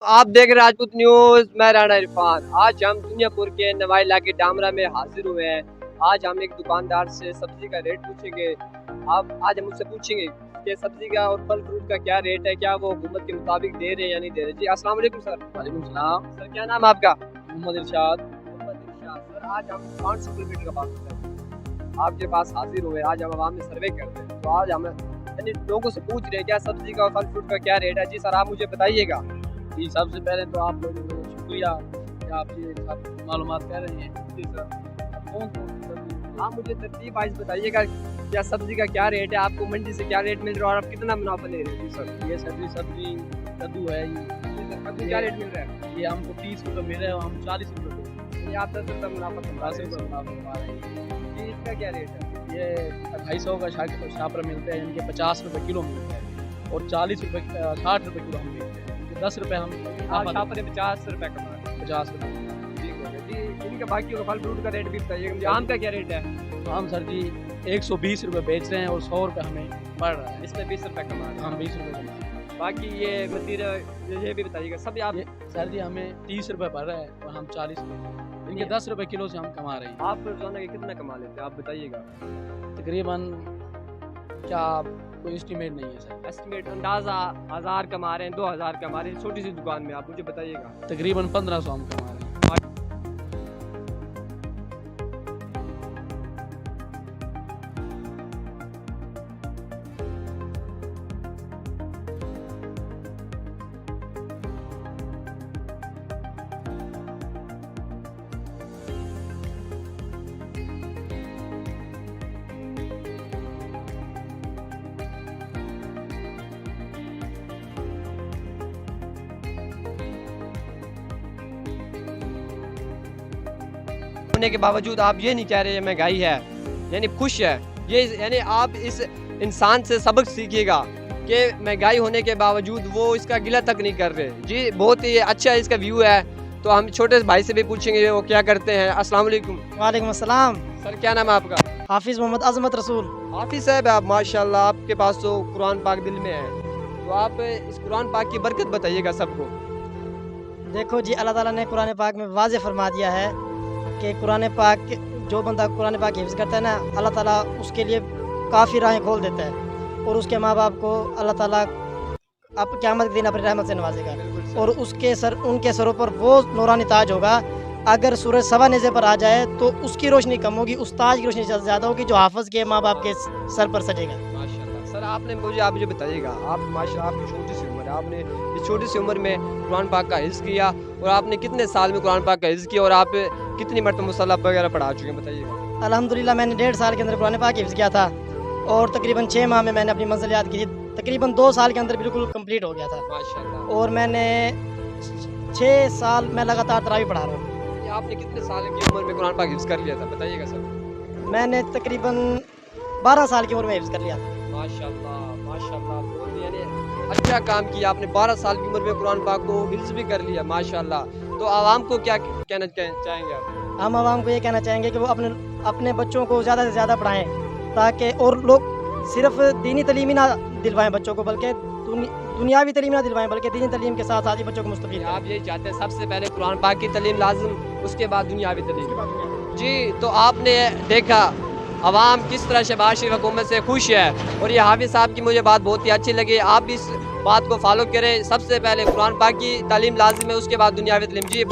आप देख रहे हैं राजपूत न्यूज। मैं राणा इरफान। आज हम दुनियापुर के नवाई इलाके डामरा में हाजिर हुए हैं। आज हम एक दुकानदार से सब्जी का रेट पूछेंगे। आज हम उससे पूछेंगे कि सब्जी का और फल फ्रूट का क्या रेट है, क्या वो हुकूमत के मुताबिक दे रहे हैं या नहीं दे रहे। जी अस्सलाम वालेकुम सर। वालेकुम सलाम। सर क्या नाम है आपका? मोहम्मद इरशाद। सर आज हम 500 किलोमीटर का बात करते हैं, आपके पास हाजिर हुए। आज हम आवाम में सर्वे करते हैं, तो आज हम लोगों से पूछ रहे हैं क्या सब्जी का और फल फ्रूट का क्या रेट है। जी सर आप मुझे बताइएगा। जी सबसे पहले तो आप लोगों को शुक्रिया कि आप ये सब मालूमात कर रहे हैं। जी सर कौन कौन सी सब्जी? आप मुझे तरतीब वाइज बताइएगा क्या सब्जी का क्या रेट है, आपको मंडी से क्या रेट मिल रहा है और आप कितना मुनाफा ले रहे हैं। जी सर ये सब्जी कद्दू है। कद्दू क्या रेट मिल रहा है? ये हमको 30 रुपये मिल रहे हैं, हम 40 रुपये ये आप 10 रुपये मुनाफा कमा रहे हैं। मुनाफा कमा रहे हैं। जी इसका क्या रेट है? ये 250 का शापर मिलते हैं, इनके 50 रुपये किलो मिलते हैं और 40 रुपये 60 रुपये किलो हम बेचते हैं। 10 रुपये हम आप 50 रुपये कमा रहे हैं। 50 रुपये। ठीक हो गया जी। इनका बाकी का फल फ्रूट का रेट भी बताइएगा मुझे। आम का क्या रेट है? तो हम सर जी 120 रुपये बेच रहे हैं और 100 रुपये हमें पड़ रहा है। इसमें 20 रुपये कमा रहे हैं। हम 20 रुपये कमा रहे हैं। बाकी ये मतीरा ये भी बताइएगा सब आप। सर जी हमें 30 रुपये पड़ रहा है और हम 40 रुपये, इनके 10 रुपये किलो से हम कमा रहे हैं। आप रोजाना के कितना कमा लेते हैं आप बताइएगा। तकरीबन क्या कोई एस्टीमेट नहीं है सर। एस्टिमेट अंदाजा 1000 कमा रहे हैं, 2000 कमा रहे हैं छोटी सी दुकान में, आप मुझे बताइएगा। तकरीबन 1500 हम कमा रहे हैं। होने के बावजूद आप ये नहीं कह रहे महंगाई है, यानी खुश है ये, यानी आप इस इंसान से सबक सीखिएगा कि महंगाई होने के बावजूद वो इसका गिला तक नहीं कर रहे। जी बहुत ही अच्छा इसका व्यू है। तो हम छोटे भाई से भी पूछेंगे वो क्या करते हैं। अस्सलाम वालेकुम। वालेकुम अस्सलाम। सर क्या नाम है आपका? हाफिज़ मोहम्मद अज़मत रसूल। हाफिज़ साहब आप माशाल्लाह, आपके पास तो कुरान पाक दिल में है, तो आप इस कुरान पाक की बरकत बताइएगा सबको। देखो जी अल्लाह ताला ने कुरान पाक में वाज़े फरमा दिया है कि कुरान पाक जो बंदा कुरान पाक हिफ्ज़ करता है ना, अल्लाह ताला उसके लिए काफ़ी राहें खोल देता है और उसके माँ बाप को अल्लाह ताला अब क़यामत के दिन अपनी रहमत से नवाजेगा और उनके सरों पर वो नूरानी ताज होगा। अगर सूरज सवा नेज़े पर आ जाए तो उसकी रोशनी कम होगी, उस ताज की रोशनी ज़्यादा होगी जो हाफिज़ के माँ बाप के सर पर सजेगा। माशाल्लाह। सर आप मुझे बताइएगा, आप माशाल्लाह आपकी छोटी सी उम्र है, आपने इस छोटी सी उम्र में कुरान पाक का हिफ्ज़ किया और आपने कितने साल में कुरान पाक का हिफ्ज़ किया और आप कितनी मरतबा मुसल्ला वगैरह पढ़ा चुके हैं बताइएगा। अल्हम्दुलिल्लाह मैंने 1.5 साल के अंदर कुरान पाक हिफ्ज़ किया था और तकरीबन 6 माह में मैंने अपनी मंजिल याद की थी। तकरीबन 2 साल के अंदर बिल्कुल कंप्लीट हो गया था माशाल्लाह। और मैंने 6 साल मैं लगातार तरावी पढ़ा रहा हूँ। आपने कितने साल की उम्र में कुरान पाक हिफ्ज़ कर लिया था बताइएगा सर। मैंने तकरीबन 12 साल की उम्र में हिफ्ज़ कर लिया था। माशाल्लाह माशाल्लाह, बहुत यानी अच्छा काम किया आपने। 12 साल की उम्र में कुरान पाक को हिफ्ज़ भी कर लिया माशाल्लाह। तो आवाम को क्या कहना चाहेंगे आप? हम आवाम को ये कहना चाहेंगे कि वो अपने बच्चों को ज़्यादा से ज़्यादा पढ़ाएँ ताकि और लोग सिर्फ दीनी तालीम ही ना दिलवाएं बच्चों को, बल्कि दुनियावी तालीम ना दिलवाएं बल्कि दीनी तालीम के साथ साथ ही बच्चों को मुस्तफ़ीद। आप यही चाहते हैं सबसे पहले कुरान पाक की तालीम लाजिम, उसके बाद दुनियावी तालीम। जी तो आपने देखा अवाम किस तरह शहबाज शरीफ हुकूमत से खुश है और ये हाफिज़ साहब की मुझे बात बहुत ही अच्छी लगी। आप भी इस बात को फॉलो करें, सबसे पहले कुरान पाक की तालीम लाजिम है, उसके बाद दुनियावी तालीम। जी